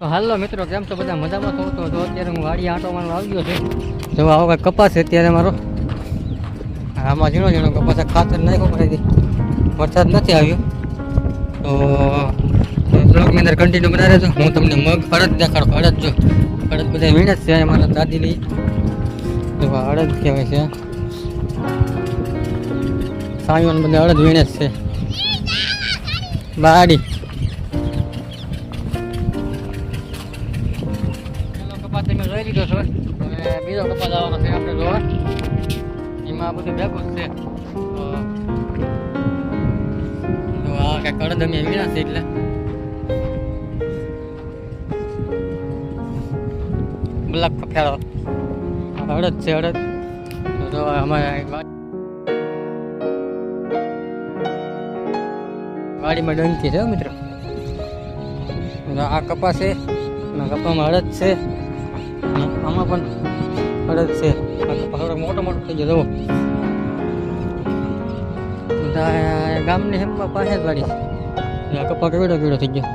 તો હાલો મિત્રો, કેમ છો બધા? મજામાં છો? તો અત્યારે હું વાડી આંટો મારવા આવી ગયો છું. જો આવો કાંઈ કપાસ છે અત્યારે મારો. આમાં ઝીણો ઝીણો કપાસ ખાતર નાખ્યો પડે, વરસાદ નથી આવ્યો. તો બ્લોગની અંદર કન્ટિન્યુ બના રહેજો. હું તમને મગ અડદ દેખાડો. અડદ જો અડદ બધા વીણે જ છે મારા દાદીની. તો અડદ કહેવાય છે. સાયવન બધા અડદ વીણે જ છે. બાડી કપાસ તમે જોઈ લીધો છો. હવે બીજો કપાસ આવવાનો છે આપણે જોવા. એમાં બધું ભેગું જ છે. તો આ કંઈક અડદ અમે વીણા છે એટલે બ્લેક ફેરો અડદ છે. અડદ તો અમારે વાડીમાં ડંકી છે મિત્રો. આ કપાસ છે, કપાસમાં અડદ છે, આમાં પણ અડદ છે. આ કપાસ થોડોક મોટો મોટો થઈ ગયો. જુઓ બધા ગામની હેમમાં પાસે જ વાડી છે. આ કપાસ કેવડો કેવડો થઈ ગયો.